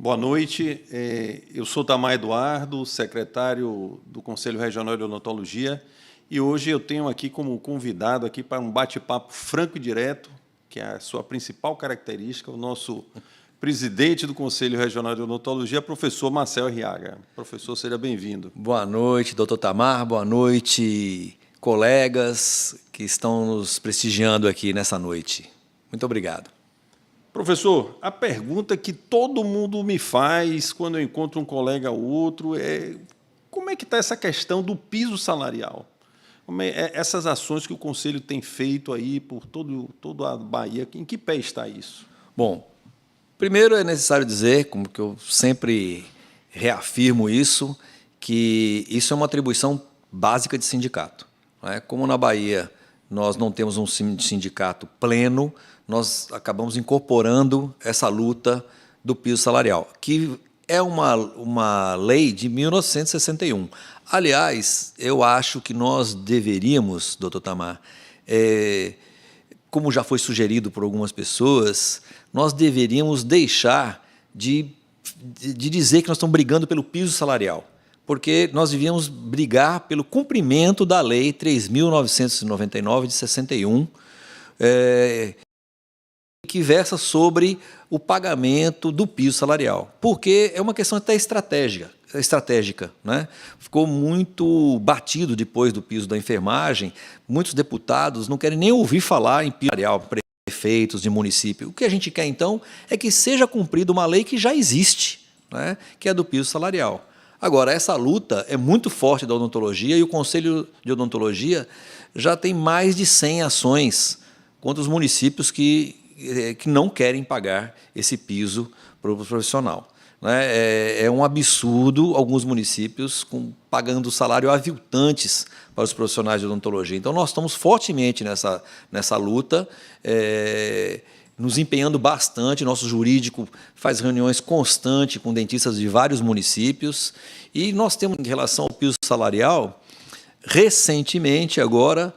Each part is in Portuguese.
Boa noite. Eu sou Tamar Eduardo, secretário do Conselho Regional de Odontologia, e hoje eu tenho aqui como convidado aqui para um bate-papo franco e direto, que é a sua principal característica, o nosso presidente do Conselho Regional de Odontologia, professor Marcel Arriaga. Professor, seja bem-vindo. Boa noite, doutor Tamar. Boa noite, colegas que estão nos prestigiando aqui nessa noite. Muito obrigado. Professor, a pergunta que todo mundo me faz quando eu encontro um colega ou outro é: como é que está essa questão do piso salarial? Essas ações que o Conselho tem feito aí por toda a Bahia, em que pé está isso? Bom, primeiro é necessário dizer, como que eu sempre reafirmo isso, que isso é uma atribuição básica de sindicato. Não é? Como na Bahia nós não temos um sindicato pleno, nós acabamos incorporando essa luta do piso salarial, que é uma lei de 1961. Aliás, eu acho que nós deveríamos, doutor Tamar, como já foi sugerido por algumas pessoas, nós deveríamos deixar de dizer que nós estamos brigando pelo piso salarial, porque nós devíamos brigar pelo cumprimento da Lei 3.999, de 61, que versa sobre o pagamento do piso salarial, porque é uma questão até estratégica, né? Ficou muito batido depois do piso da enfermagem, muitos deputados não querem nem ouvir falar em piso salarial, prefeitos de município. O que a gente quer, então, é que seja cumprida uma lei que já existe, né? Que é do piso salarial. Agora, essa luta é muito forte da odontologia e o Conselho de Odontologia já tem mais de 100 ações contra os municípios que não querem pagar esse piso para o profissional. É um absurdo alguns municípios pagando salário aviltantes para os profissionais de odontologia. Então, nós estamos fortemente nessa luta, nos empenhando bastante. Nosso jurídico faz reuniões constantes com dentistas de vários municípios e nós temos, em relação ao piso salarial, recentemente, agora,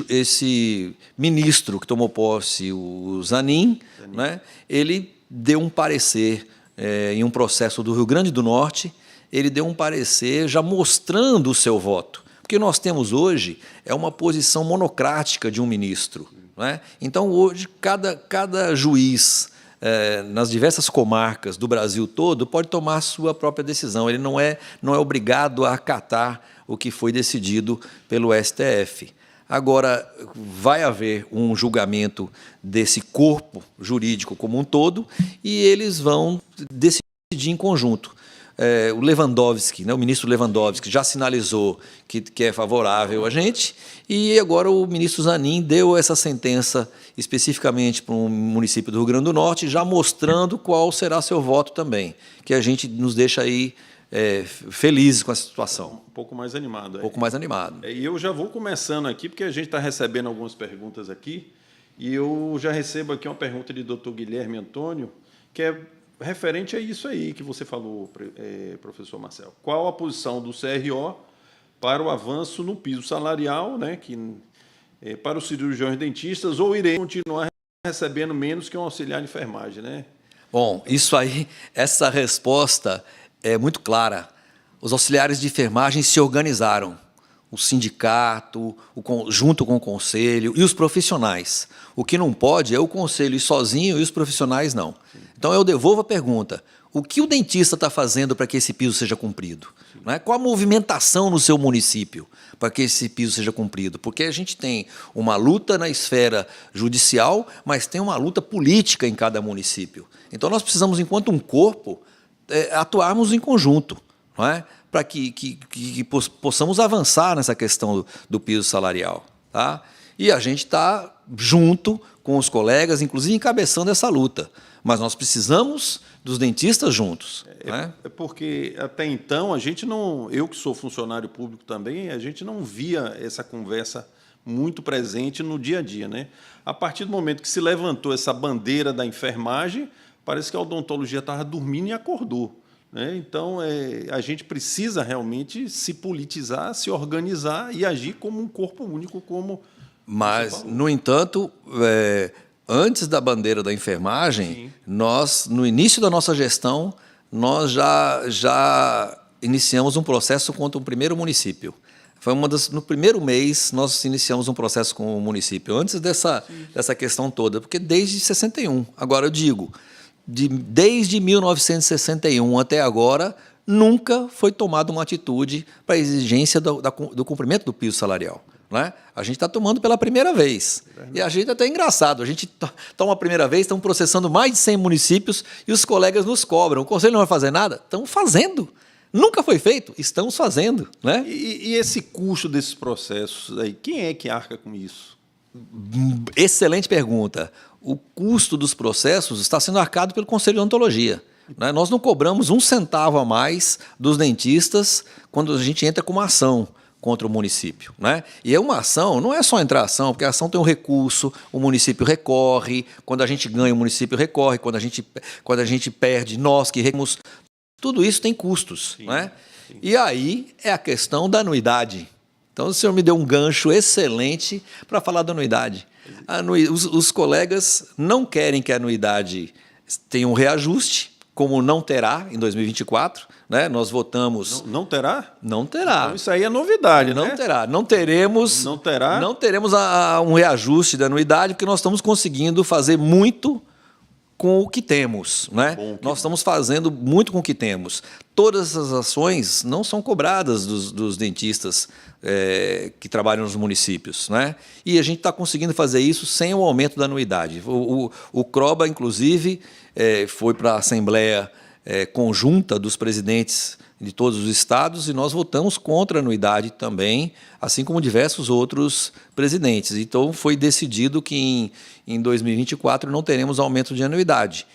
esse ministro que tomou posse, o Zanin, né, ele deu um parecer em um processo do Rio Grande do Norte, ele deu um parecer já mostrando o seu voto. Porque nós temos hoje uma posição monocrática de um ministro. Né? Então, hoje, cada juiz, nas diversas comarcas do Brasil todo, pode tomar a sua própria decisão. Ele não é obrigado a acatar o que foi decidido pelo STF. Agora, vai haver um julgamento desse corpo jurídico como um todo e eles vão decidir em conjunto. O Lewandowski, né, o ministro Lewandowski, já sinalizou que é favorável a gente, e agora o ministro Zanin deu essa sentença especificamente para um município do Rio Grande do Norte, já mostrando qual será seu voto também, que a gente nos deixa aí felizes com essa situação. Um pouco mais animado. Um pouco mais animado. E eu já vou começando aqui, porque a gente está recebendo algumas perguntas aqui, e eu já recebo aqui uma pergunta de doutor Guilherme Antônio, que é referente a isso aí que você falou, professor Marcel. Qual a posição do CRO para o avanço no piso salarial, né, para os cirurgiões dentistas, ou irei continuar recebendo menos que um auxiliar de enfermagem? Né? Bom, isso aí, essa resposta é muito clara. Os auxiliares de enfermagem se organizaram, o sindicato, junto com o conselho e os profissionais. O que não pode é o conselho ir sozinho e os profissionais não. Então, eu devolvo a pergunta: o que o dentista está fazendo para que esse piso seja cumprido? Né? Qual a movimentação no seu município para que esse piso seja cumprido? Porque a gente tem uma luta na esfera judicial, mas tem uma luta política em cada município. Então, nós precisamos, enquanto um corpo, atuarmos em conjunto, não é? Para que possamos avançar nessa questão do piso salarial. Tá? E a gente está junto com os colegas, inclusive encabeçando essa luta. Mas nós precisamos dos dentistas juntos. Né? Porque, até então, a gente não... Eu, que sou funcionário público também, a gente não via essa conversa muito presente no dia a dia. Né? A partir do momento que se levantou essa bandeira da enfermagem, parece que a odontologia estava dormindo e acordou. Né? Então, a gente precisa realmente se politizar, se organizar e agir como um corpo único, como... Mas, no entanto, antes da bandeira da enfermagem, Sim. nós, no início da nossa gestão, nós já iniciamos um processo contra o primeiro município. Foi no primeiro mês, nós iniciamos um processo com o município, antes dessa questão toda, porque desde 61, agora eu digo, desde 1961 até agora, nunca foi tomada uma atitude para a exigência do cumprimento do piso salarial. Né? A gente está tomando pela primeira vez. E a gente é até engraçado. A gente toma a primeira vez, estamos processando mais de 100 municípios e os colegas nos cobram. O Conselho não vai fazer nada? Estamos fazendo. Nunca foi feito? Estamos fazendo. Né? E esse custo desses processos aí, quem é que arca com isso? Excelente pergunta. O custo dos processos está sendo arcado pelo Conselho de Odontologia. Né? Nós não cobramos um centavo a mais dos dentistas quando a gente entra com uma ação contra o município. Né? E é uma ação, não é só entrar ação, porque a ação tem um recurso, o município recorre, quando a gente ganha, o município recorre, quando a gente perde, nós que recorremos. Tudo isso tem custos. Sim, né? sim. E aí é a questão da anuidade. Então, o senhor me deu um gancho excelente para falar da anuidade. Os colegas não querem que a anuidade tenha um reajuste, como não terá em 2024. Né? Nós votamos... Não terá? Não terá. Então, isso aí é novidade, Não né? terá. Não teremos... Não terá? Não teremos um reajuste da anuidade, porque nós estamos conseguindo fazer muito com o que temos. Né? Nós estamos fazendo muito com o que temos. Todas essas ações não são cobradas dos dentistas que trabalham nos municípios. Né? E a gente está conseguindo fazer isso sem o aumento da anuidade. O CROBA, inclusive, foi para a Assembleia conjunta dos presidentes de todos os estados e nós votamos contra a anuidade também, assim como diversos outros presidentes. Então, foi decidido que em 2024 não teremos aumento de anuidade.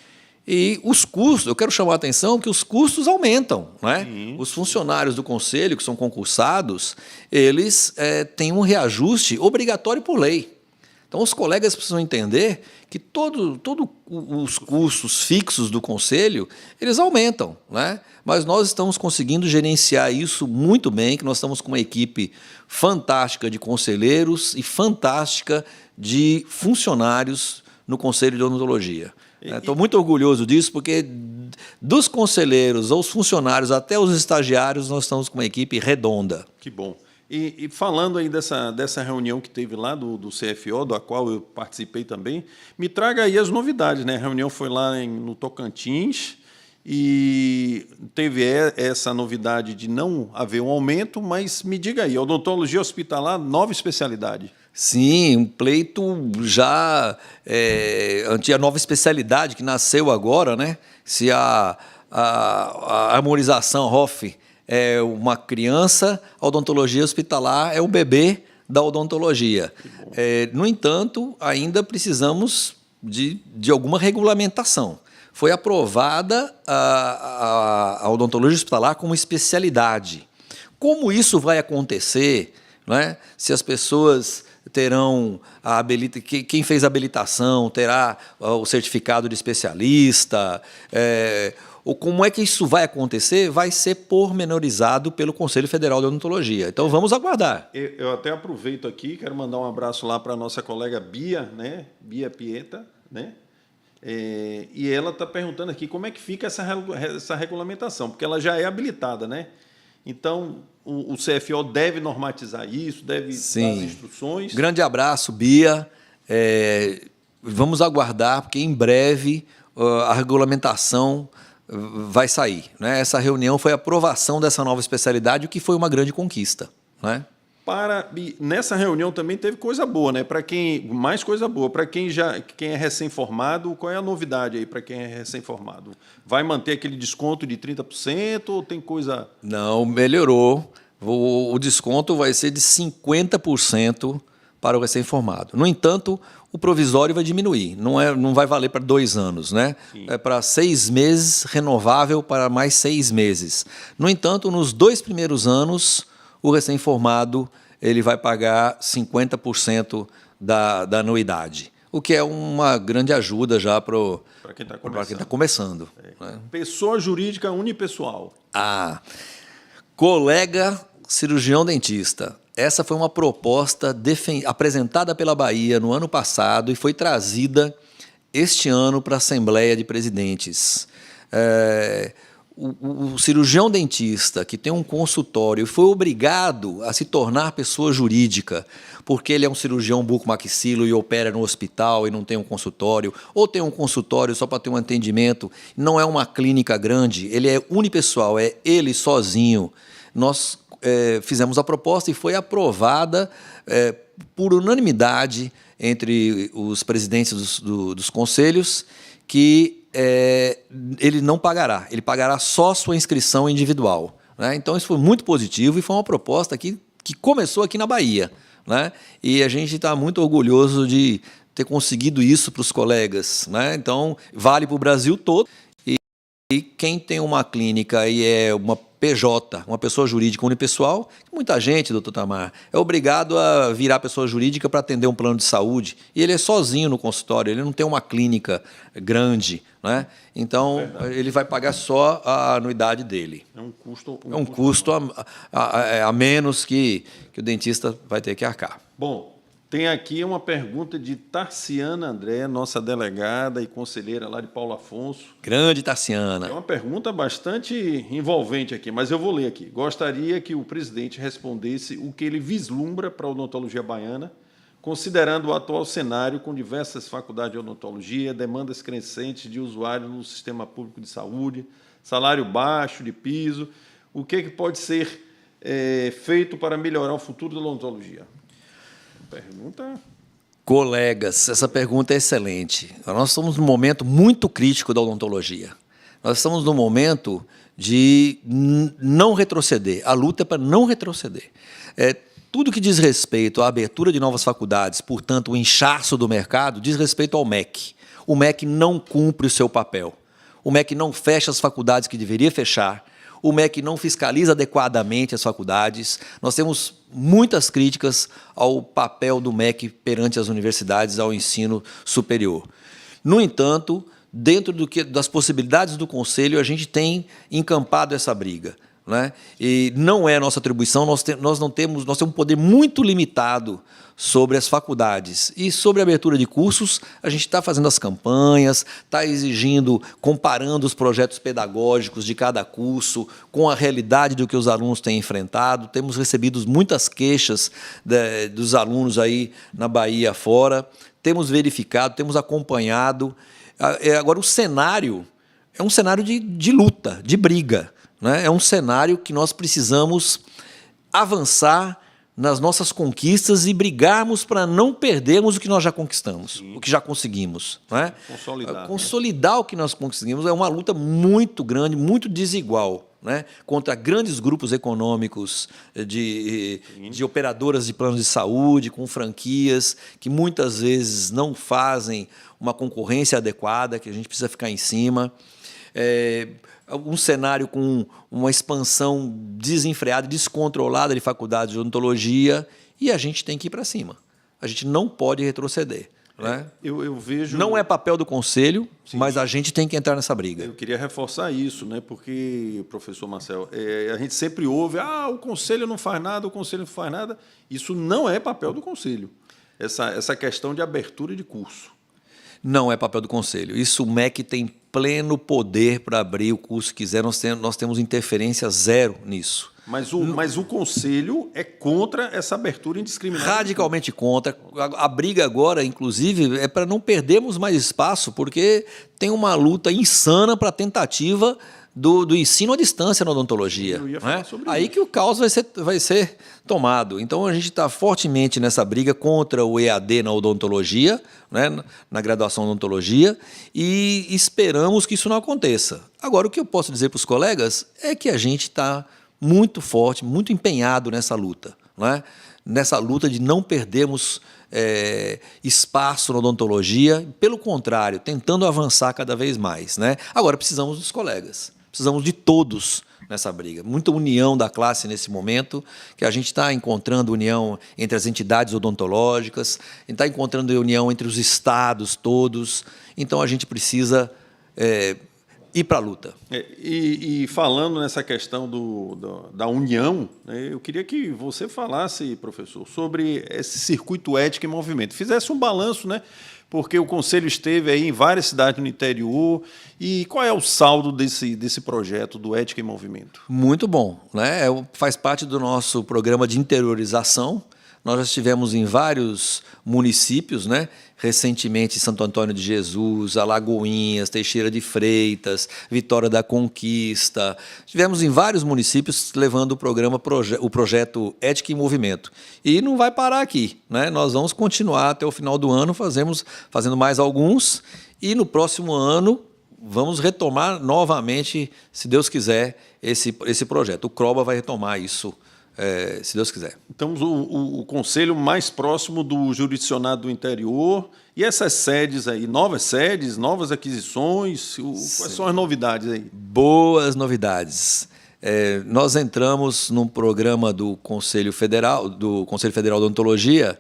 E os custos, eu quero chamar a atenção que os custos aumentam. Né? Os funcionários do Conselho, que são concursados, eles têm um reajuste obrigatório por lei. Então, os colegas precisam entender que todos os custos fixos do Conselho, eles aumentam. Né? Mas nós estamos conseguindo gerenciar isso muito bem, que nós estamos com uma equipe fantástica de conselheiros e fantástica de funcionários no Conselho de Odontologia. Estou muito orgulhoso disso, porque dos conselheiros aos funcionários até os estagiários, nós estamos com uma equipe redonda. Que bom. E falando aí dessa reunião que teve lá do CFO, da qual eu participei também, me traga aí as novidades. Né? A reunião foi lá no Tocantins e teve essa novidade de não haver um aumento, mas me diga aí, odontologia hospitalar, nova especialidade. Sim, um pleito já a nova especialidade que nasceu agora, né? Se a harmonização Hoff é uma criança, a odontologia hospitalar é o bebê da odontologia. No entanto, ainda precisamos de alguma regulamentação. Foi aprovada a odontologia hospitalar como especialidade. Como isso vai acontecer, né? Se as pessoas terão quem fez a habilitação terá o certificado de especialista, ou como é que isso vai acontecer, vai ser pormenorizado pelo Conselho Federal de Odontologia. Então, vamos aguardar. Eu até aproveito aqui, quero mandar um abraço lá para a nossa colega Bia, né? Bia Pieta, né? E ela está perguntando aqui como é que fica essa regulamentação, porque ela já é habilitada, né? Então, o CFO deve normatizar isso, deve dar as instruções. Grande abraço, Bia. Vamos aguardar, porque em breve a regulamentação vai sair. Né? Essa reunião foi a aprovação dessa nova especialidade, o que foi uma grande conquista. Né? Nessa reunião também teve coisa boa, né? Mais coisa boa. Para quem é recém-formado, qual é a novidade aí para quem é recém-formado? Vai manter aquele desconto de 30% ou tem coisa... Não, melhorou. O desconto vai ser de 50% para o recém-formado. No entanto, o provisório vai diminuir. Não vai valer para 2 anos, né? Sim. É para 6 meses, renovável para mais 6 meses. No entanto, nos 2 primeiros anos, o recém-formado ele vai pagar 50% da anuidade, o que é uma grande ajuda já para quem está começando. Né? Pessoa jurídica unipessoal. Colega cirurgião dentista. Essa foi uma proposta apresentada pela Bahia no ano passado e foi trazida este ano para a Assembleia de Presidentes. O cirurgião dentista que tem um consultório foi obrigado a se tornar pessoa jurídica, porque ele é um cirurgião bucomaxilo e opera no hospital e não tem um consultório, ou tem um consultório só para ter um atendimento, não é uma clínica grande, ele é unipessoal, é ele sozinho. Nós fizemos a proposta e foi aprovada por unanimidade entre os presidentes dos conselhos, que ele não pagará, ele pagará só sua inscrição individual, né? Então, isso foi muito positivo e foi uma proposta que começou aqui na Bahia, né? E a gente está muito orgulhoso de ter conseguido isso para os colegas, né? Então, vale para o Brasil todo. E quem tem uma clínica e é uma PJ, uma pessoa jurídica unipessoal, muita gente, doutor Tamar, é obrigado a virar pessoa jurídica para atender um plano de saúde. E ele é sozinho no consultório, ele não tem uma clínica grande, né? Então, ele vai pagar só a anuidade dele. É um custo... Um custo a menos que o dentista vai ter que arcar. Bom, tem aqui uma pergunta de Tarciana André, nossa delegada e conselheira lá de Paulo Afonso. Grande Tarciana. É uma pergunta bastante envolvente aqui, mas eu vou ler aqui. Gostaria que o presidente respondesse o que ele vislumbra para a odontologia baiana, considerando o atual cenário com diversas faculdades de odontologia, demandas crescentes de usuários no sistema público de saúde, salário baixo de piso. O que pode ser feito para melhorar o futuro da odontologia? Pergunta. Colegas, essa pergunta é excelente. Nós estamos num momento muito crítico da odontologia. Nós estamos num momento de não retroceder. A luta é para não retroceder. Tudo que diz respeito à abertura de novas faculdades, portanto, o inchaço do mercado, diz respeito ao MEC. O MEC não cumpre o seu papel. O MEC não fecha as faculdades que deveria fechar. O MEC não fiscaliza adequadamente as faculdades. Nós temos muitas críticas ao papel do MEC perante as universidades, ao ensino superior. No entanto, dentro das possibilidades do Conselho, a gente tem encampado essa briga, né? E não é nossa atribuição, nós temos um poder muito limitado sobre as faculdades. E sobre a abertura de cursos, a gente está fazendo as campanhas, está exigindo, comparando os projetos pedagógicos de cada curso com a realidade do que os alunos têm enfrentado. Temos recebido muitas queixas dos alunos aí na Bahia afora, temos verificado, temos acompanhado. Agora, o cenário é um cenário de luta, de briga, né? É um cenário que nós precisamos avançar nas nossas conquistas e brigarmos para não perdermos o que nós já conquistamos, sim, o que já conseguimos, né? Consolidar o que nós conseguimos é uma luta muito grande, muito desigual, né? Contra grandes grupos econômicos de operadoras de planos de saúde, com franquias, que muitas vezes não fazem uma concorrência adequada, que a gente precisa ficar em cima. Um cenário com uma expansão desenfreada, descontrolada de faculdades de odontologia, e a gente tem que ir para cima. A gente não pode retroceder, né? Eu vejo... Não é papel do Conselho, sim, mas a gente tem que entrar nessa briga. Eu queria reforçar isso, né? Porque, professor Marcel, a gente sempre ouve, o Conselho não faz nada, o Conselho não faz nada. Isso não é papel do Conselho, essa questão de abertura de curso. Não é papel do Conselho. Isso o MEC tem pleno poder para abrir o curso que quiser. Nós temos interferência zero nisso. Mas o Conselho é contra essa abertura indiscriminada? Radicalmente contra. A briga agora, inclusive, é para não perdermos mais espaço, porque tem uma luta insana para a tentativa do ensino à distância na odontologia. Eu ia falar sobre aí isso. Que o caos vai ser tomado. Então, a gente está fortemente nessa briga contra o EAD na odontologia, né, na graduação em odontologia, e esperamos que isso não aconteça. Agora, o que eu posso dizer para os colegas é que a gente está muito forte, muito empenhado nessa luta, né? Nessa luta de não perdermos espaço na odontologia, pelo contrário, tentando avançar cada vez mais, né? Agora, precisamos dos colegas. Precisamos de todos nessa briga. Muita união da classe nesse momento, que a gente está encontrando união entre as entidades odontológicas, a gente está encontrando união entre os estados todos. Então, a gente precisa ir para a luta. E falando nessa questão da união, né, eu queria que você falasse, professor, sobre esse circuito ético em movimento. Fizesse um balanço, né? Porque o Conselho esteve aí em várias cidades no interior. E qual é o saldo desse projeto do Ética em Movimento? Muito bom, né? Faz parte do nosso programa de interiorização. Nós já estivemos em vários municípios, né? Recentemente Santo Antônio de Jesus, Alagoinhas, Teixeira de Freitas, Vitória da Conquista. Estivemos em vários municípios levando o programa, o projeto Ética em Movimento. E não vai parar aqui, né? Nós vamos continuar até o final do ano, fazendo mais alguns, e no próximo ano vamos retomar novamente, se Deus quiser, esse projeto. O CROBA vai retomar isso, se Deus quiser. Então, o conselho mais próximo do jurisdicionado do interior e essas sedes aí, novas aquisições, quais são as novidades aí? Boas novidades. Nós entramos num programa do Conselho Federal de Odontologia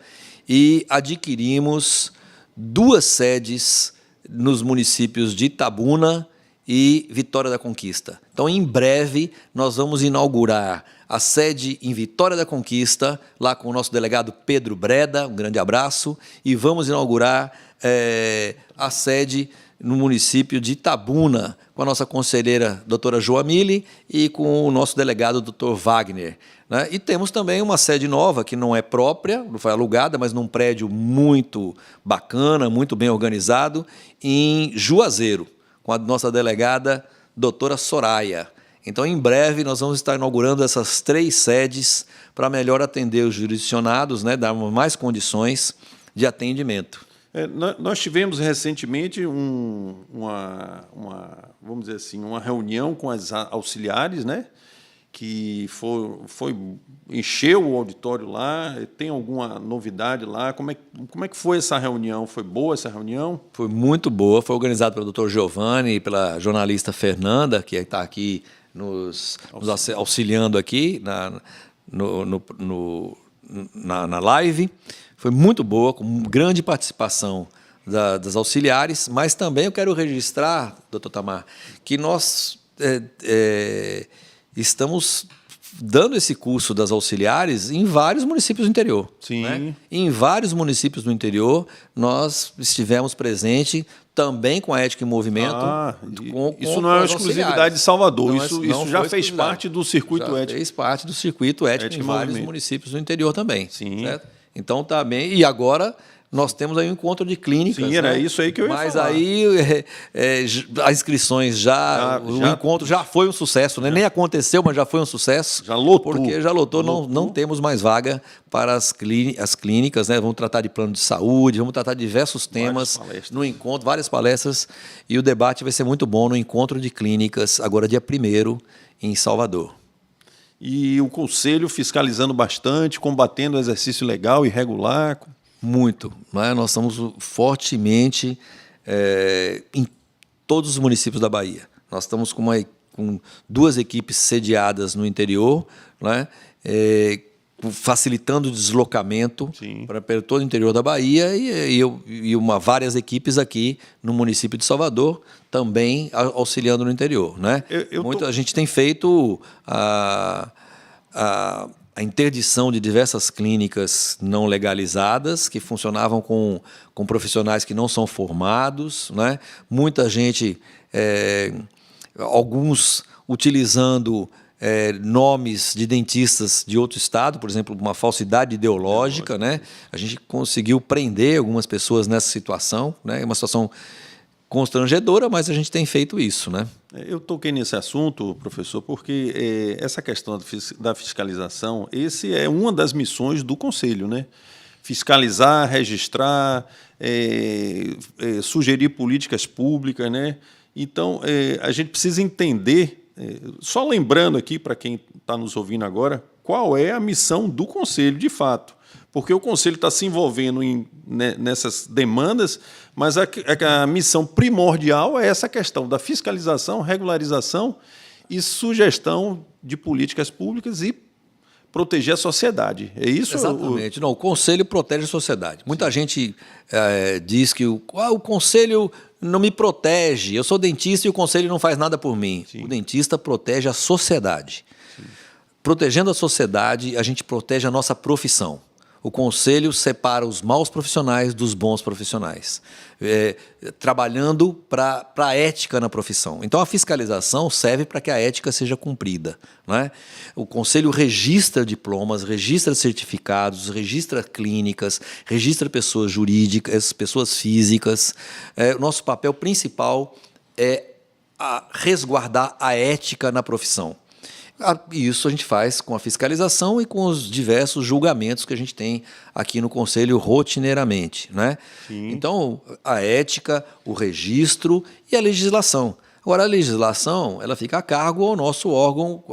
e adquirimos 2 sedes nos municípios de Itabuna e Vitória da Conquista. Então, em breve, nós vamos inaugurar a sede em Vitória da Conquista, lá com o nosso delegado Pedro Breda, um grande abraço, e vamos inaugurar a sede no município de Itabuna, com a nossa conselheira, doutora Joamile, e com o nosso delegado, doutor Wagner. Né? E temos também uma sede nova, que não é própria, não foi alugada, mas num prédio muito bacana, muito bem organizado, em Juazeiro, com a nossa delegada, doutora Soraya. Então, em breve, nós vamos estar inaugurando essas 3 sedes para melhor atender os jurisdicionados, né, dar mais condições de atendimento. Nós tivemos recentemente vamos dizer assim, uma reunião com as auxiliares, né, que encheu o auditório lá. Tem alguma novidade lá? Como é que foi essa reunião? Foi boa essa reunião? Foi muito boa, foi organizada pelo Dr. Giovanni e pela jornalista Fernanda, que está aqui nos auxiliando aqui na live. Foi muito boa, com grande participação das auxiliares, mas também eu quero registrar, doutor Tamar, que nós estamos dando esse curso das auxiliares em vários municípios do interior. Sim. Né? Em vários municípios do interior, nós estivemos presentes também com a Ética em Movimento. Isso não é uma exclusividade de Salvador, isso já fez parte do circuito ético. Fez parte do circuito ético em vários municípios do interior também. Sim. Certo? Então, tá bem. E agora nós temos aí um encontro de clínicas. Sim, era isso aí que eu ia falar. Mas aí as inscrições o encontro já foi um sucesso, né? Nem aconteceu, mas já foi um sucesso. Já lotou. Porque já lotou. Não temos mais vaga para as clínicas, né? Vamos tratar de plano de saúde, vamos tratar de diversos temas no encontro, várias palestras. E o debate vai ser muito bom no encontro de clínicas, agora dia 1º, em Salvador. E o Conselho fiscalizando bastante, combatendo o exercício legal, irregular. Muito. Né? Nós estamos fortemente em todos os municípios da Bahia. Nós estamos com 2 equipes sediadas no interior, né? Facilitando o deslocamento para todo o interior da Bahia e várias equipes aqui no município de Salvador, também auxiliando no interior. Né? A gente tem feito a interdição de diversas clínicas não legalizadas que funcionavam com profissionais que não são formados, né? Muita gente, alguns utilizando nomes de dentistas de outro estado, por exemplo, uma falsidade ideológica, né? A gente conseguiu prender algumas pessoas nessa situação, né? É uma situação constrangedora, mas a gente tem feito isso, né? Eu toquei nesse assunto, professor, porque essa questão da fiscalização, esse é uma das missões do Conselho, né? Fiscalizar, registrar, sugerir políticas públicas, né? Então, a gente precisa entender, só lembrando aqui para quem está nos ouvindo agora, qual é a missão do Conselho, de fato. Porque o Conselho está se envolvendo nessas demandas, mas a missão primordial é essa questão da fiscalização, regularização e sugestão de políticas públicas e proteger a sociedade. É isso? Exatamente. Não, o conselho protege a sociedade. Muita gente diz que o conselho não me protege, eu sou dentista e o conselho não faz nada por mim. Sim. O dentista protege a sociedade. Sim. Protegendo a sociedade, a gente protege a nossa profissão. O conselho separa os maus profissionais dos bons profissionais, trabalhando para a ética na profissão. Então, a fiscalização serve para que a ética seja cumprida, não é? O conselho registra diplomas, registra certificados, registra clínicas, registra pessoas jurídicas, pessoas físicas. O nosso papel principal é resguardar a ética na profissão. E isso a gente faz com a fiscalização e com os diversos julgamentos que a gente tem aqui no Conselho rotineiramente, né? Então, a ética, o registro e a legislação. Agora, a legislação ela fica a cargo ao nosso órgão,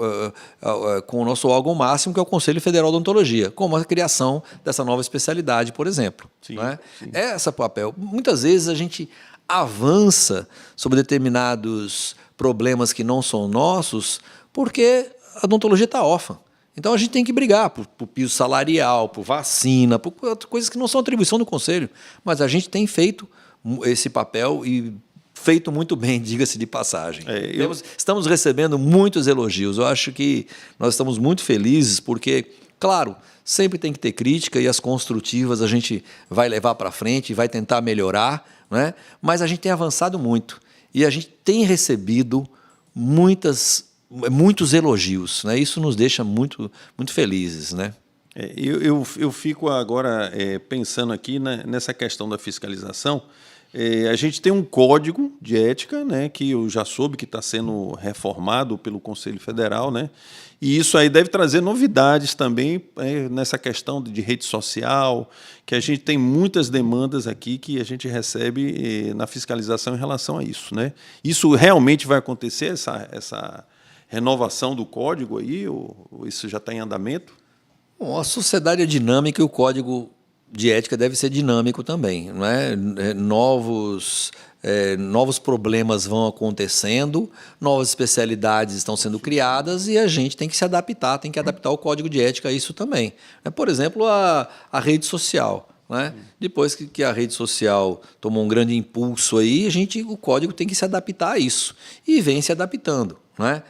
com o nosso órgão máximo, que é o Conselho Federal de Odontologia, como a criação dessa nova especialidade, por exemplo. Sim, né? Sim. É esse papel. Muitas vezes a gente avança sobre determinados problemas que não são nossos, porque a odontologia está órfã. Então, a gente tem que brigar por piso salarial, por vacina, por coisas que não são atribuição do Conselho. Mas a gente tem feito esse papel e feito muito bem, diga-se de passagem. Estamos recebendo muitos elogios. Eu acho que nós estamos muito felizes porque, claro, sempre tem que ter crítica e as construtivas a gente vai levar para frente e vai tentar melhorar, né? Mas a gente tem avançado muito e a gente tem recebido muitos elogios, né? Isso nos deixa muito, muito felizes, né? Eu fico agora pensando aqui, né, nessa questão da fiscalização. A gente tem um código de ética, né, que eu já soube que está sendo reformado pelo Conselho Federal, né? E isso aí deve trazer novidades também nessa questão de rede social, que a gente tem muitas demandas aqui que a gente recebe na fiscalização em relação a isso, né? Isso realmente vai acontecer, essa renovação do código aí, ou isso já está em andamento? Bom, a sociedade é dinâmica e o código de ética deve ser dinâmico também, não é? Novos problemas vão acontecendo, novas especialidades estão sendo criadas e a gente tem que se adaptar, tem que adaptar o código de ética a isso também. Por exemplo, a rede social. Né? Depois que a rede social tomou um grande impulso aí, o código tem que se adaptar a isso e vem se adaptando, né?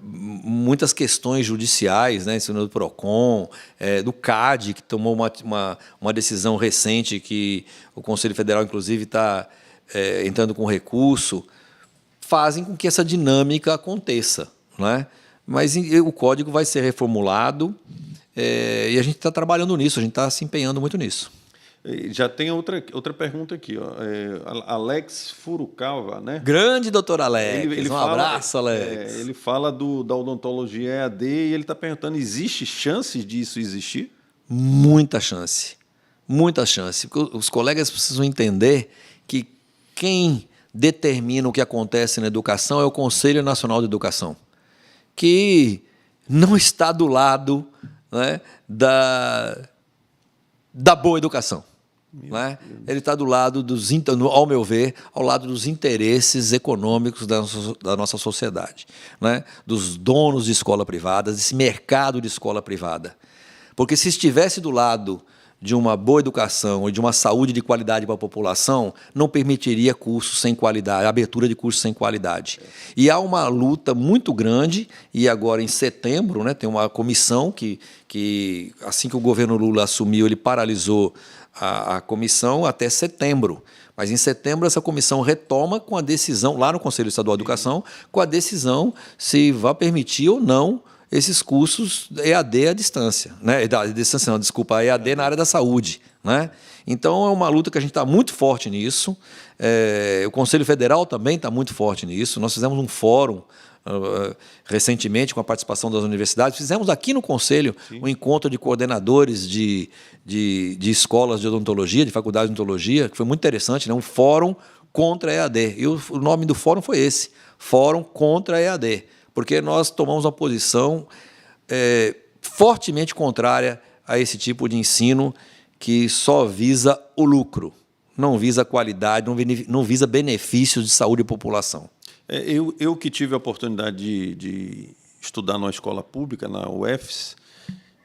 Muitas questões judiciais, né, do PROCON, do CAD, que tomou uma decisão recente que o Conselho Federal, inclusive, está entrando com recurso, fazem com que essa dinâmica aconteça, né? Mas o código vai ser reformulado e a gente está trabalhando nisso, a gente está se empenhando muito nisso. Já tem outra pergunta aqui, ó. Alex Furukawa, né? Grande doutor Alex, abraço, Alex. Ele fala da odontologia EAD e ele está perguntando, existe chance disso existir? Muita chance, muita chance. Os colegas precisam entender que quem determina o que acontece na educação é o Conselho Nacional de Educação, que não está do lado, né, da boa educação. Né? Ele está do lado ao meu ver, ao lado dos interesses econômicos da nossa sociedade, né? Dos donos de escola privada, desse mercado de escola privada. Porque se estivesse do lado de uma boa educação e de uma saúde de qualidade para a população, não permitiria cursos sem qualidade, abertura de cursos sem qualidade. E há uma luta muito grande, e agora em setembro, né, tem uma comissão que assim que o governo Lula assumiu, ele paralisou a comissão até setembro. Mas em setembro essa comissão retoma com a decisão, lá no Conselho Estadual de Educação, com a decisão se vai permitir ou não esses cursos EAD à distância, né? EAD na área da saúde, né? Então é uma luta que a gente está muito forte nisso. O Conselho Federal também está muito forte nisso. Nós fizemos um fórum recentemente com a participação das universidades. Fizemos aqui no Conselho um encontro de coordenadores de escolas de odontologia, de faculdade de odontologia, que foi muito interessante, né? Um fórum contra a EAD. E o nome do fórum foi esse, Fórum contra a EAD. Porque nós tomamos uma posição fortemente contrária a esse tipo de ensino que só visa o lucro, não visa qualidade, não visa benefícios de saúde e população. Eu que tive a oportunidade estudar numa escola pública, na UFES,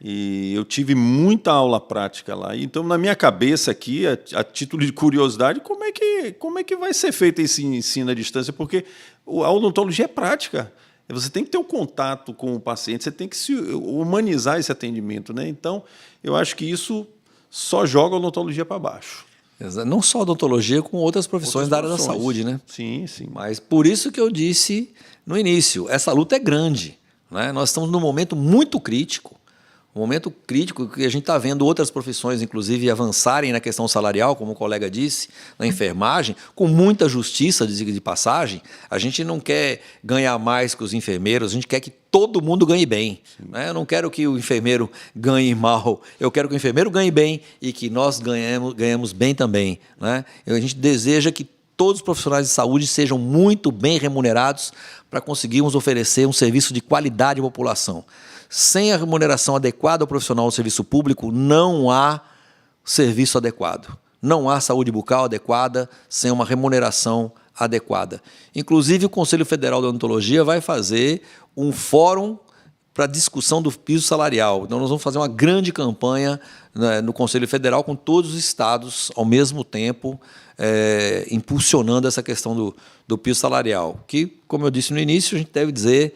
e eu tive muita aula prática lá. Então, na minha cabeça aqui, a título de curiosidade, como é que vai ser feito esse ensino à distância? Porque a odontologia é prática. Você tem que ter um contato com o paciente, você tem que se humanizar esse atendimento, né? Então, eu acho que isso só joga a odontologia para baixo. Não só odontologia, com outras profissões da área da saúde, né? Sim, sim. Mas por isso que eu disse no início, essa luta é grande, né? Nós estamos num momento muito crítico, um momento crítico que a gente está vendo outras profissões, inclusive, avançarem na questão salarial, como o colega disse, na enfermagem, com muita justiça, diga de passagem. A gente não quer ganhar mais que os enfermeiros, a gente quer que todo mundo ganhe bem, né? Eu não quero que o enfermeiro ganhe mal, eu quero que o enfermeiro ganhe bem e que nós ganhemos bem também, né? A gente deseja que todos os profissionais de saúde sejam muito bem remunerados para conseguirmos oferecer um serviço de qualidade à população. Sem a remuneração adequada ao profissional do serviço público, não há serviço adequado. Não há saúde bucal adequada sem uma remuneração adequada. Inclusive, o Conselho Federal de Odontologia vai fazer um fórum para discussão do piso salarial. Então, nós vamos fazer uma grande campanha, né, no Conselho Federal com todos os estados ao mesmo tempo, impulsionando essa questão do piso salarial, que, como eu disse no início, a gente deve dizer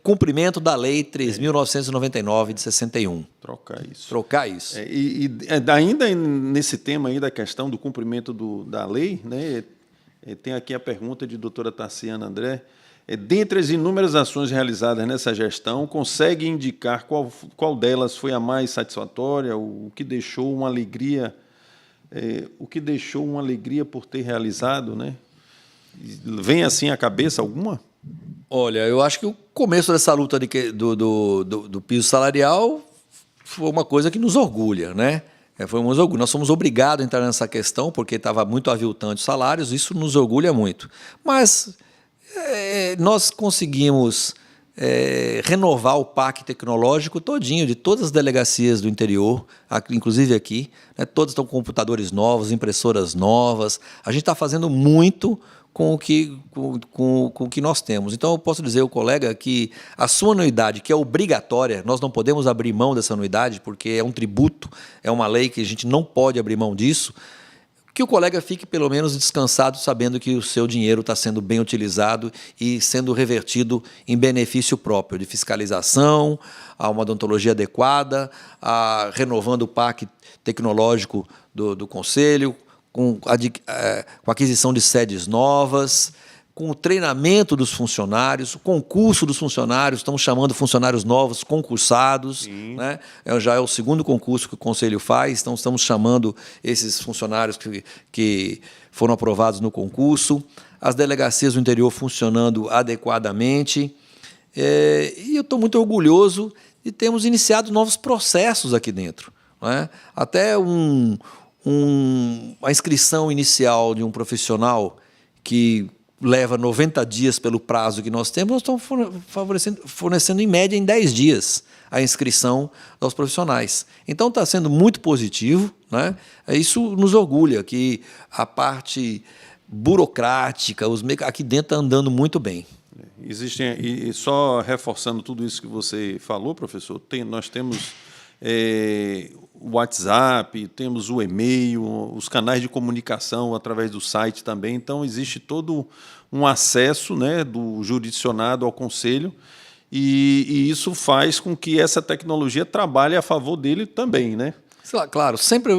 cumprimento da Lei 3.999 de 61. Trocar isso. Trocar isso. Ainda nesse tema aí da questão do cumprimento da lei, né, tem aqui a pergunta de doutora Tarciana André. Dentre as inúmeras ações realizadas nessa gestão, consegue indicar qual delas foi a mais satisfatória, o que deixou uma alegria, por ter realizado, né? Vem assim à cabeça alguma? Olha, eu acho que o começo dessa luta do piso salarial foi uma coisa que nos orgulha, né? Nós fomos obrigados a entrar nessa questão porque estava muito aviltante os salários, isso nos orgulha muito. Mas nós conseguimos renovar o parque tecnológico todinho, de todas as delegacias do interior, inclusive aqui, né? Todas estão com computadores novos, impressoras novas. A gente está fazendo muito com o que nós temos. Então, eu posso dizer ao colega que a sua anuidade, que é obrigatória, nós não podemos abrir mão dessa anuidade, porque é um tributo, é uma lei que a gente não pode abrir mão disso, que o colega fique, pelo menos, descansado, sabendo que o seu dinheiro está sendo bem utilizado e sendo revertido em benefício próprio, de fiscalização, a uma odontologia adequada, renovando o parque tecnológico do Conselho, com a aquisição de sedes novas, com o treinamento dos funcionários, o concurso dos funcionários, estamos chamando funcionários novos concursados, né? Já é o segundo concurso que o Conselho faz, então estamos chamando esses funcionários que foram aprovados no concurso, as delegacias do interior funcionando adequadamente, e eu estou muito orgulhoso de termos iniciado novos processos aqui dentro, né? Até a inscrição inicial de um profissional que leva 90 dias pelo prazo que nós temos, nós estamos fornecendo em média em 10 dias a inscrição aos profissionais. Então está sendo muito positivo, né? Isso nos orgulha, que a parte burocrática, aqui dentro está andando muito bem. E só reforçando tudo isso que você falou, professor, nós temos o WhatsApp, temos o e-mail, os canais de comunicação através do site também. Então, existe todo um acesso, né, do jurisdicionado ao Conselho, e isso faz com que essa tecnologia trabalhe a favor dele também, né? Claro, sempre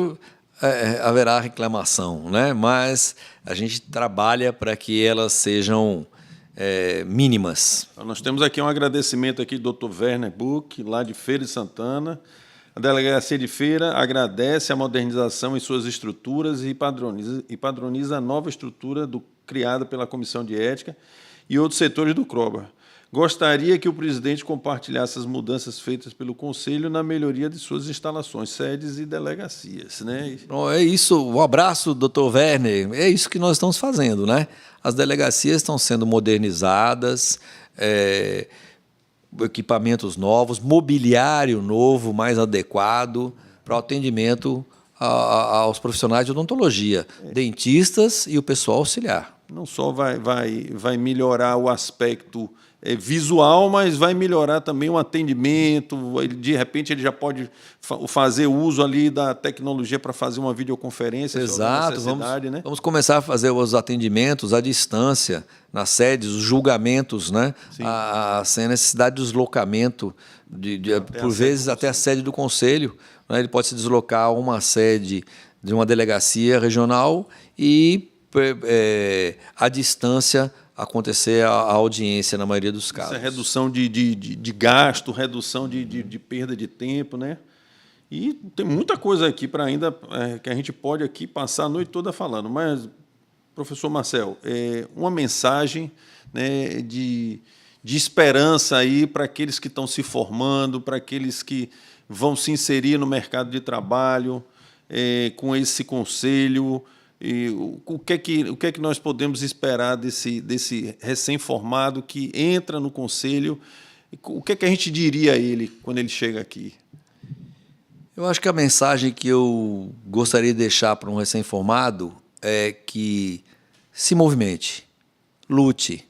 haverá reclamação, né? Mas a gente trabalha para que elas sejam mínimas. Nós temos aqui um agradecimento aqui do Dr. Werner Buch, lá de Feira de Santana. A Delegacia de Feira agradece a modernização em suas estruturas e padroniza a nova estrutura criada pela Comissão de Ética e outros setores do CROBA. Gostaria que o presidente compartilhasse as mudanças feitas pelo Conselho na melhoria de suas instalações, sedes e delegacias, né? É isso, um abraço, doutor Werner. É isso que nós estamos fazendo, né? As delegacias estão sendo modernizadas, equipamentos novos, mobiliário novo, mais adequado para o atendimento aos profissionais de odontologia, dentistas e o pessoal auxiliar. Não só vai melhorar o aspecto visual, mas vai melhorar também o atendimento. De repente, ele já pode fazer uso ali da tecnologia para fazer uma videoconferência. Exato, vamos começar a fazer os atendimentos à distância, nas sedes, os julgamentos, né? Sem necessidade de deslocamento, por vezes até a sede do conselho. Né? Ele pode se deslocar a uma sede de uma delegacia regional e, à distância, acontecer a audiência na maioria dos casos. Essa redução de gasto, redução de perda de tempo, né? E tem muita coisa aqui para ainda que a gente pode aqui passar a noite toda falando. Mas, professor Marcel, uma mensagem, né, de esperança aí para aqueles que estão se formando, para aqueles que vão se inserir no mercado de trabalho, com esse conselho. E o que é que nós podemos esperar desse recém-formado que entra no conselho? O que é que a gente diria a ele quando ele chega aqui? Eu acho que a mensagem que eu gostaria de deixar para um recém-formado é que se movimente, lute,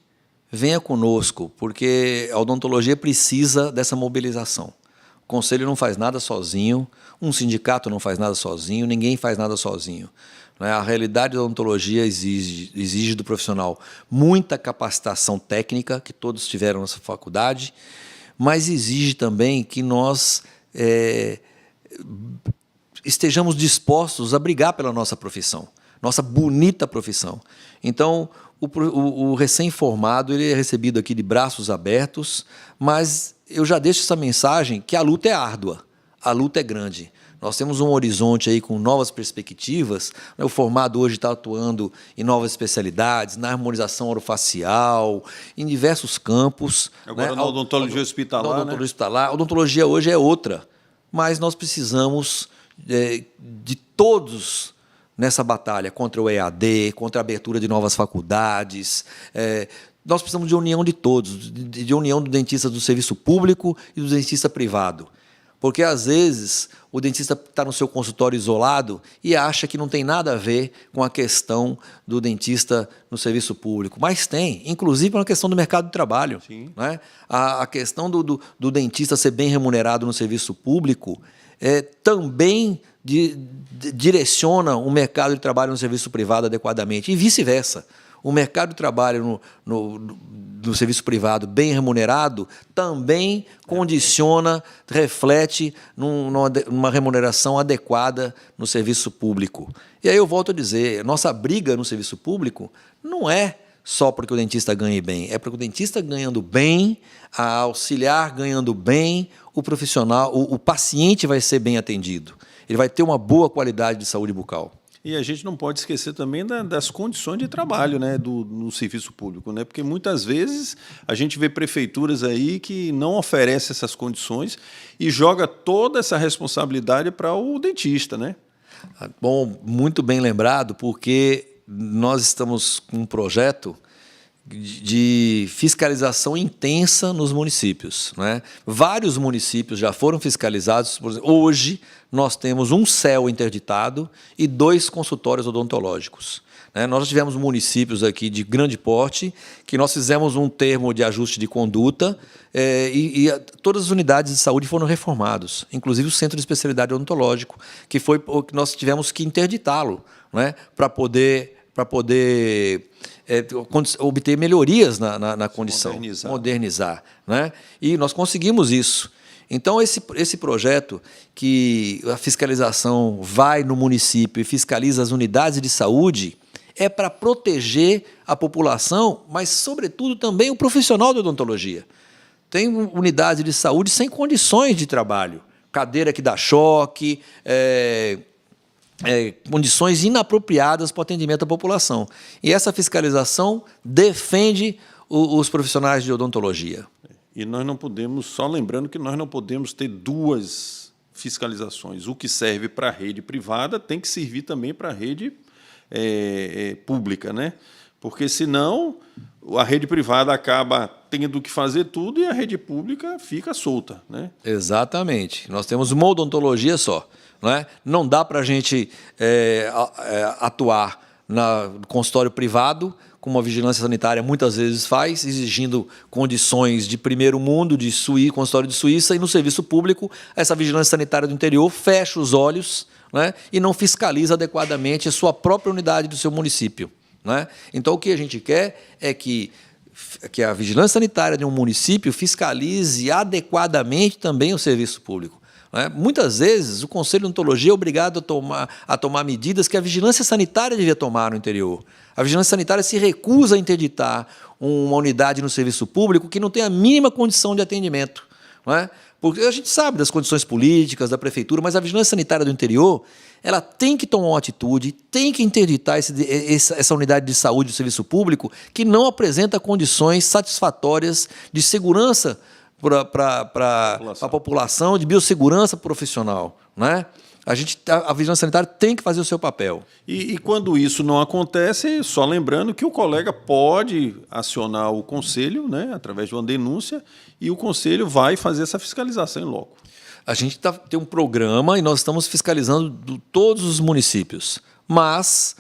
venha conosco, porque a odontologia precisa dessa mobilização. O conselho não faz nada sozinho, um sindicato não faz nada sozinho, ninguém faz nada sozinho. A realidade da odontologia exige do profissional muita capacitação técnica, que todos tiveram nessa faculdade, mas exige também que nós estejamos dispostos a brigar pela nossa profissão, nossa bonita profissão. Então, o recém-formado ele é recebido aqui de braços abertos, mas eu já deixo essa mensagem que a luta é árdua, a luta é grande. Nós temos um horizonte aí com novas perspectivas. O formado hoje está atuando em novas especialidades, na harmonização orofacial, em diversos campos. Agora, né? Na odontologia hospitalar. Na odontologia hospitalar. A odontologia hoje é outra, mas nós precisamos de todos nessa batalha contra o EAD, contra a abertura de novas faculdades. Nós precisamos de união de todos, de união do dentista do serviço público e do dentista privado. Porque, às vezes, o dentista está no seu consultório isolado e acha que não tem nada a ver com a questão do dentista no serviço público. Mas tem, inclusive na questão do mercado de trabalho. Né? A questão do dentista ser bem remunerado no serviço público também direciona o mercado de trabalho no serviço privado adequadamente, e vice-versa. O mercado de trabalho no serviço privado bem remunerado também condiciona, reflete numa remuneração adequada no serviço público. E aí eu volto a dizer, nossa briga no serviço público não é só porque o dentista ganhe bem, é porque o dentista ganhando bem, a auxiliar ganhando bem, o profissional, o paciente vai ser bem atendido. Ele vai ter uma boa qualidade de saúde bucal. E a gente não pode esquecer também das condições de trabalho, né, no serviço público, né? Porque muitas vezes a gente vê prefeituras aí que não oferecem essas condições e joga toda essa responsabilidade para o dentista, né? Bom, muito bem lembrado, porque nós estamos com um projeto de fiscalização intensa nos municípios, né? Vários municípios já foram fiscalizados. Por exemplo, hoje nós temos um CEL interditado e 2 consultórios odontológicos. Nós tivemos municípios aqui de grande porte que nós fizemos um termo de ajuste de conduta e todas as unidades de saúde foram reformados, inclusive o centro de especialidade odontológico, que foi o que nós tivemos que interditá-lo, né, para poder obter melhorias na condição, modernizar, né? E nós conseguimos isso. Então, esse projeto que a fiscalização vai no município e fiscaliza as unidades de saúde é para proteger a população, mas, sobretudo, também o profissional da odontologia. Tem unidades de saúde sem condições de trabalho, cadeira que dá choque, condições inapropriadas para o atendimento da população. E essa fiscalização defende os profissionais de odontologia. E nós não podemos, só lembrando que nós não podemos ter 2 fiscalizações. O que serve para a rede privada tem que servir também para a rede pública, né? Porque, senão, a rede privada acaba tendo que fazer tudo e a rede pública fica solta, né? Exatamente. Nós temos uma odontologia só. Não dá para a gente atuar no consultório privado como a vigilância sanitária muitas vezes faz, exigindo condições de primeiro mundo, de consultório de Suíça, e no serviço público, essa vigilância sanitária do interior fecha os olhos, né, e não fiscaliza adequadamente a sua própria unidade do seu município, né? Então, o que a gente quer é que a vigilância sanitária de um município fiscalize adequadamente também o serviço público. Muitas vezes, o Conselho de Odontologia é obrigado a tomar medidas que a vigilância sanitária devia tomar no interior. A vigilância sanitária se recusa a interditar uma unidade no serviço público que não tem a mínima condição de atendimento. Porque a gente sabe das condições políticas da prefeitura, mas a vigilância sanitária do interior ela tem que tomar uma atitude, tem que interditar essa unidade de saúde do serviço público que não apresenta condições satisfatórias de segurança para a população, de biossegurança profissional, né? A vigilância sanitária tem que fazer o seu papel. E quando isso não acontece, só lembrando que o colega pode acionar o conselho, né, através de uma denúncia, e o conselho vai fazer essa fiscalização em loco. A gente tem um programa e nós estamos fiscalizando todos os municípios, mas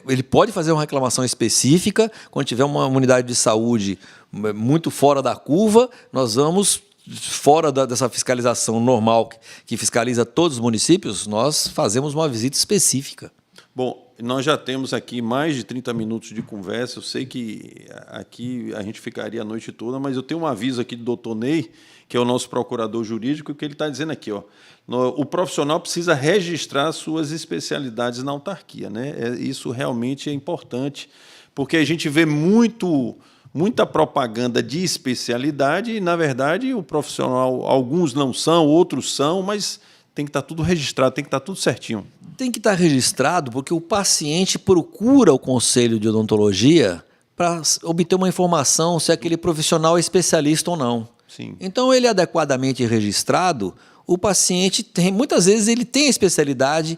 ele pode fazer uma reclamação específica. Quando tiver uma unidade de saúde muito fora da curva, nós vamos, fora dessa fiscalização normal que fiscaliza todos os municípios, nós fazemos uma visita específica. Bom, nós já temos aqui mais de 30 minutos de conversa. Eu sei que aqui a gente ficaria a noite toda, mas eu tenho um aviso aqui do doutor Ney, que é o nosso procurador jurídico, que ele está dizendo aqui, ó, o profissional precisa registrar suas especialidades na autarquia, né? Isso realmente é importante, porque a gente vê muita propaganda de especialidade e, na verdade, o profissional, alguns não são, outros são, mas tem que estar tudo registrado, tem que estar tudo certinho. Tem que estar registrado porque o paciente procura o Conselho de Odontologia para obter uma informação se aquele profissional é especialista ou não. Sim. Então, ele registrado registrado, o paciente muitas vezes ele tem a especialidade,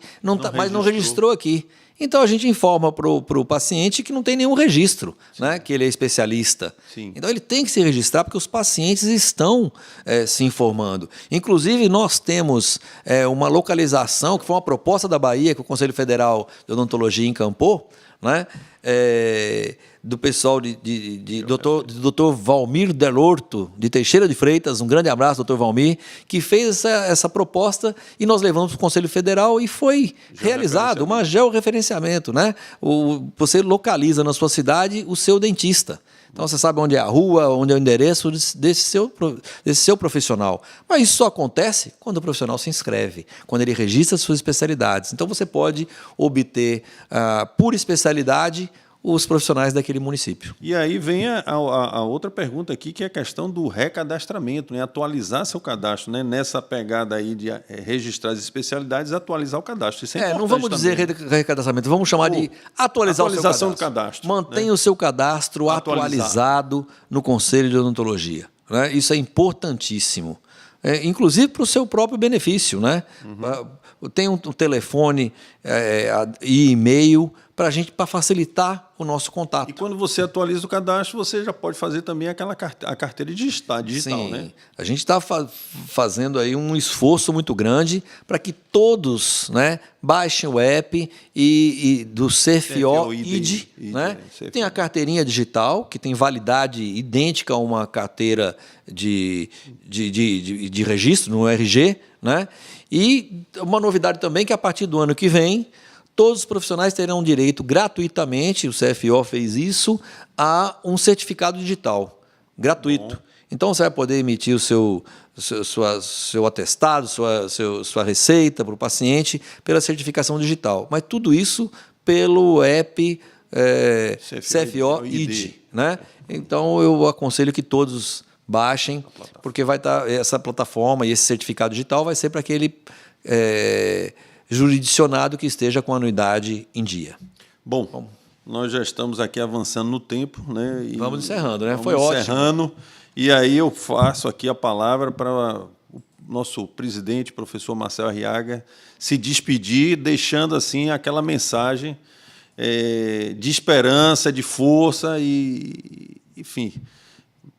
mas não registrou aqui. Então, a gente informa para o paciente que não tem nenhum registro, né, que ele é especialista. Sim. Então, ele tem que se registrar porque os pacientes estão se informando. Inclusive, nós temos uma localização, que foi uma proposta da Bahia, que o Conselho Federal de Odontologia encampou, né, do pessoal do Dr. Valmir Delorto, de Teixeira de Freitas, um grande abraço, Dr. Valmir, que fez essa proposta e nós levamos para o Conselho Federal e foi realizado uma georreferenciamento, né? Você localiza na sua cidade o seu dentista. Então, você sabe onde é a rua, onde é o endereço desse seu profissional. Mas isso só acontece quando o profissional se inscreve, quando ele registra suas especialidades. Então, você pode obter, por especialidade, os profissionais daquele município. E aí vem a outra pergunta aqui, que é a questão do recadastramento, né? Atualizar seu cadastro, né? Nessa pegada aí de registrar as especialidades, atualizar o cadastro. Isso é importante. Não vamos dizer recadastramento, vamos chamar de atualização do cadastro. Mantenha, né, o seu cadastro atualizado no Conselho de Odontologia, né? Isso é importantíssimo. Inclusive para o seu próprio benefício, né? Uhum. Tem um telefone e e-mail para facilitar o nosso contato. E quando você atualiza o cadastro, você já pode fazer também a carteira digital, Sim, né? A gente está fazendo aí um esforço muito grande para que todos, né, baixem o app e do CFO-ID, né? Tem a carteirinha digital, que tem validade idêntica a uma carteira de registro no RG, né? E uma novidade também que a partir do ano que vem todos os profissionais terão direito gratuitamente, o CFO fez isso, a um certificado digital gratuito. Bom. Então, você vai poder emitir o seu atestado, sua receita para o paciente pela certificação digital. Mas tudo isso pelo app CFO-ID, né? Então, eu aconselho que todos baixem, porque vai estar essa plataforma e esse certificado digital vai ser para aquele jurisdicionado que esteja com a anuidade em dia. Bom, nós já estamos aqui avançando no tempo, né? Vamos encerrando, né? Foi ótimo. E aí eu faço aqui a palavra para o nosso presidente, professor Marcel Arriaga, se despedir, deixando assim aquela mensagem de esperança, de força e, enfim,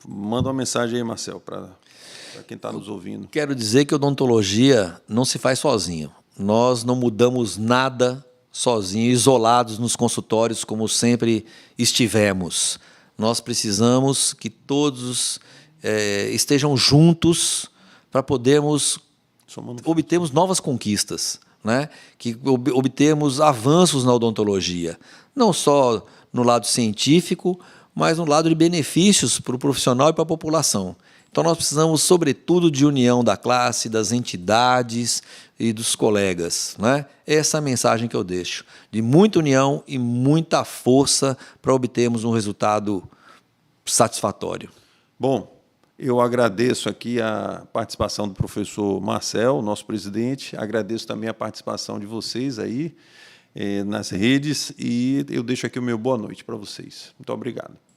manda uma mensagem aí, Marcel, para quem está nos ouvindo. Quero dizer que a odontologia não se faz sozinho. Nós não mudamos nada sozinhos, isolados nos consultórios, como sempre estivemos. Nós precisamos que todos estejam juntos para podermos obtermos novas conquistas, né? Que obtemos avanços na odontologia, não só no lado científico, mas no lado de benefícios para o profissional e para a população. Então, nós precisamos, sobretudo, de união da classe, das entidades e dos colegas, né? Essa é a mensagem que eu deixo, de muita união e muita força para obtermos um resultado satisfatório. Bom, eu agradeço aqui a participação do professor Marcel, nosso presidente, agradeço também a participação de vocês aí nas redes e eu deixo aqui o meu boa noite para vocês. Muito obrigado.